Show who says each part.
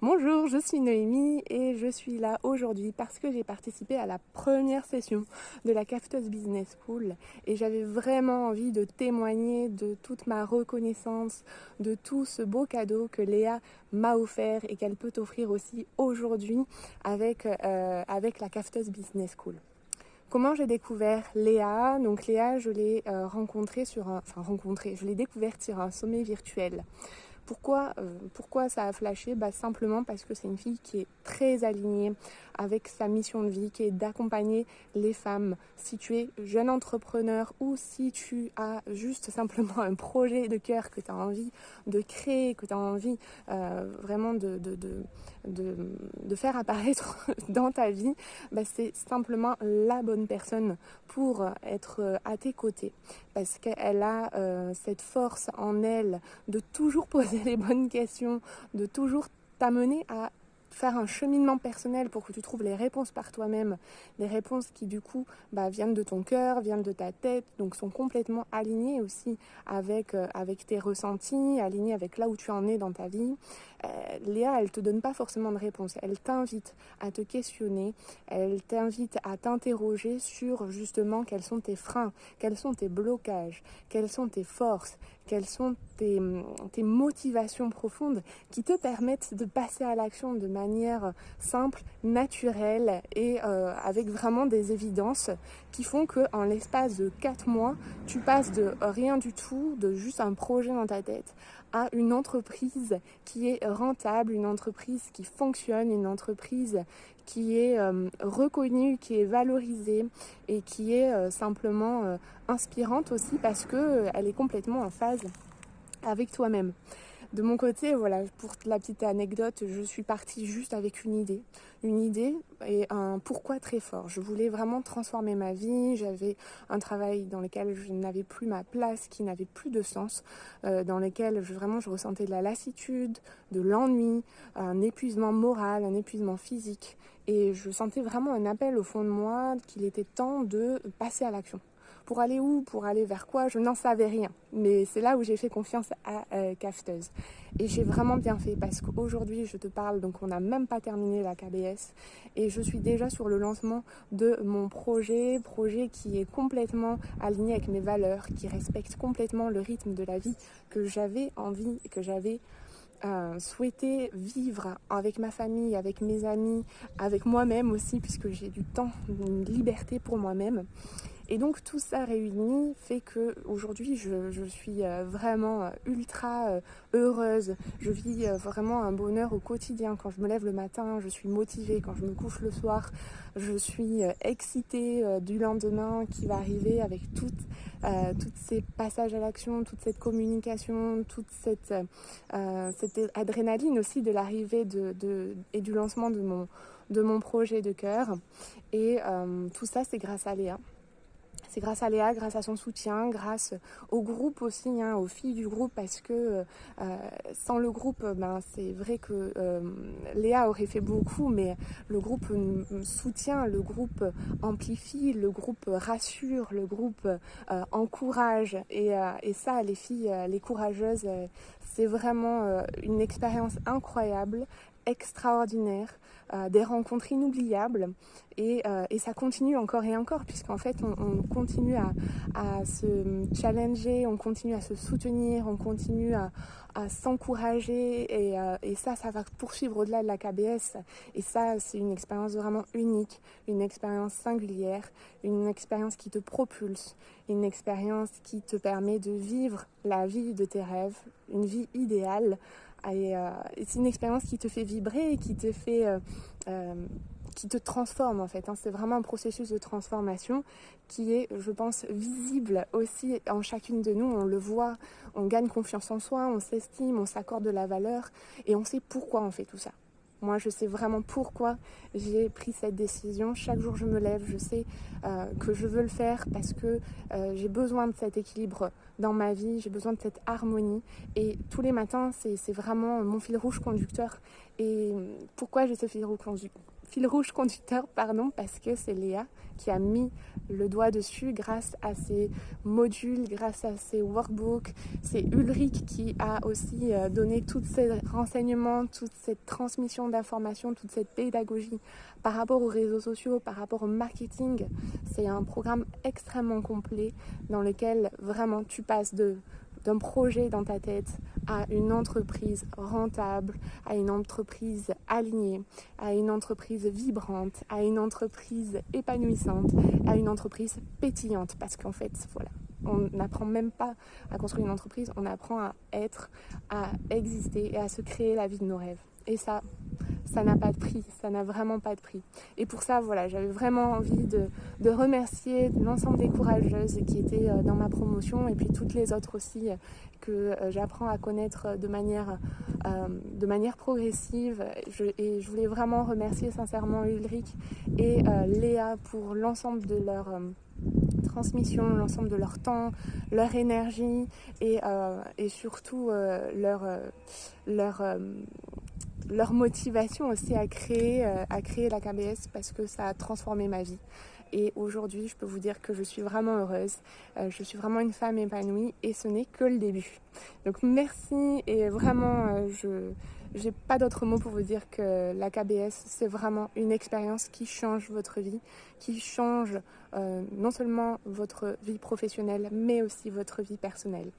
Speaker 1: Bonjour, je suis Noémie et je suis là aujourd'hui parce que j'ai participé à la première session de la Cafeteuse Business School et j'avais vraiment envie de témoigner de toute ma reconnaissance, de tout ce beau cadeau que Léa m'a offert et qu'elle peut offrir aussi aujourd'hui avec la Cafeteuse Business School. Comment j'ai découvert Léa? Donc Léa, je l'ai je l'ai découverte sur un sommet virtuel. Pourquoi ça a flashé? Simplement parce que c'est une fille qui est très alignée avec sa mission de vie, qui est d'accompagner les femmes. Si tu es jeune entrepreneur ou si tu as juste simplement un projet de cœur que tu as envie de créer, que tu as envie vraiment de faire apparaître dans ta vie, c'est simplement la bonne personne pour être à tes côtés. Parce qu'elle a cette force en elle de toujours poser les bonnes questions, de toujours t'amener à faire un cheminement personnel pour que tu trouves les réponses par toi-même, des réponses qui du coup viennent de ton cœur, viennent de ta tête, donc sont complètement alignées aussi avec tes ressentis, alignées avec là où tu en es dans ta vie. Léa, elle te donne pas forcément de réponse, elle t'invite à te questionner, elle t'invite à t'interroger sur justement quels sont tes freins, quels sont tes blocages, quelles sont tes forces, quelles sont tes motivations profondes qui te permettent de passer à l'action de manière simple, naturelle et avec vraiment des évidences qui font qu'en l'espace de 4 mois, tu passes de rien du tout, de juste un projet dans ta tête, à une entreprise qui est rentable, une entreprise qui fonctionne, une entreprise qui est reconnue, qui est valorisée et qui est simplement inspirante aussi parce qu'elle est complètement en phase avec toi-même. De mon côté, voilà, pour la petite anecdote, je suis partie juste avec une idée et un pourquoi très fort. Je voulais vraiment transformer ma vie, j'avais un travail dans lequel je n'avais plus ma place, qui n'avait plus de sens, dans lequel je ressentais de la lassitude, de l'ennui, un épuisement moral, un épuisement physique et je sentais vraiment un appel au fond de moi qu'il était temps de passer à l'action. Pour aller où? Pour aller vers quoi? Je n'en savais rien. Mais c'est là où j'ai fait confiance à Cafeteuse. Et j'ai vraiment bien fait parce qu'aujourd'hui, je te parle, donc on n'a même pas terminé la KBS. Et je suis déjà sur le lancement de mon projet qui est complètement aligné avec mes valeurs, qui respecte complètement le rythme de la vie que j'avais envie, que j'avais souhaité vivre avec ma famille, avec mes amis, avec moi-même aussi, puisque j'ai du temps, une liberté pour moi-même. Et donc tout ça réuni fait que aujourd'hui je suis vraiment ultra heureuse. Je vis vraiment un bonheur au quotidien. Quand je me lève le matin, je suis motivée. Quand je me couche le soir, je suis excitée du lendemain qui va arriver avec toutes ces passages à l'action, toute cette communication, toute cette adrénaline aussi de l'arrivée et du lancement de mon projet de cœur. Et tout ça, c'est grâce à Léa. C'est grâce à Léa, grâce à son soutien, grâce au groupe aussi, aux filles du groupe, parce que sans le groupe, c'est vrai que Léa aurait fait beaucoup, mais le groupe soutient, le groupe amplifie, le groupe rassure, le groupe encourage. Et ça, les filles, les courageuses, c'est vraiment une expérience incroyable, extraordinaire, des rencontres inoubliables et ça continue encore et encore puisqu'en fait on continue à se challenger, on continue à se soutenir, on continue à s'encourager et ça va poursuivre au-delà de la KBS et ça c'est une expérience vraiment unique, une expérience singulière, une expérience qui te propulse, une expérience qui te permet de vivre la vie de tes rêves, une vie idéale. Et c'est une expérience qui te fait vibrer et qui te transforme en fait. C'est vraiment un processus de transformation qui est, je pense, visible aussi en chacune de nous. On le voit, on gagne confiance en soi, on s'estime, on s'accorde de la valeur et on sait pourquoi on fait tout ça. Moi, je sais vraiment pourquoi j'ai pris cette décision. Chaque jour, je me lève, je sais que je veux le faire parce que j'ai besoin de cet équilibre dans ma vie, j'ai besoin de cette harmonie. Et tous les matins, c'est vraiment mon fil rouge conducteur. Et pourquoi j'ai ce fil rouge conducteur, parce que c'est Léa qui a mis le doigt dessus grâce à ses modules, grâce à ses workbooks. C'est Ulrich qui a aussi donné tous ces renseignements, toute cette transmission d'informations, toute cette pédagogie par rapport aux réseaux sociaux, par rapport au marketing. C'est un programme extrêmement complet dans lequel vraiment tu passes d'un projet dans ta tête à une entreprise rentable, à une entreprise alignée, à une entreprise vibrante, à une entreprise épanouissante, à une entreprise pétillante. Parce qu'en fait, voilà, on n'apprend même pas à construire une entreprise, on apprend à être, à exister et à se créer la vie de nos rêves. Et ça n'a pas de prix, ça n'a vraiment pas de prix. Et pour ça, voilà, j'avais vraiment envie de remercier l'ensemble des courageuses qui étaient dans ma promotion et puis toutes les autres aussi que j'apprends à connaître de manière progressive. Et je voulais vraiment remercier sincèrement Ulrich et Léa pour l'ensemble de leur transmission, l'ensemble de leur temps, leur énergie et surtout leur motivation aussi à créer la KBS, parce que ça a transformé ma vie. Et aujourd'hui, je peux vous dire que je suis vraiment heureuse. Je suis vraiment une femme épanouie et ce n'est que le début. Donc merci, et vraiment, je n'ai pas d'autre mot pour vous dire que la KBS, c'est vraiment une expérience qui change votre vie, qui change non seulement votre vie professionnelle, mais aussi votre vie personnelle.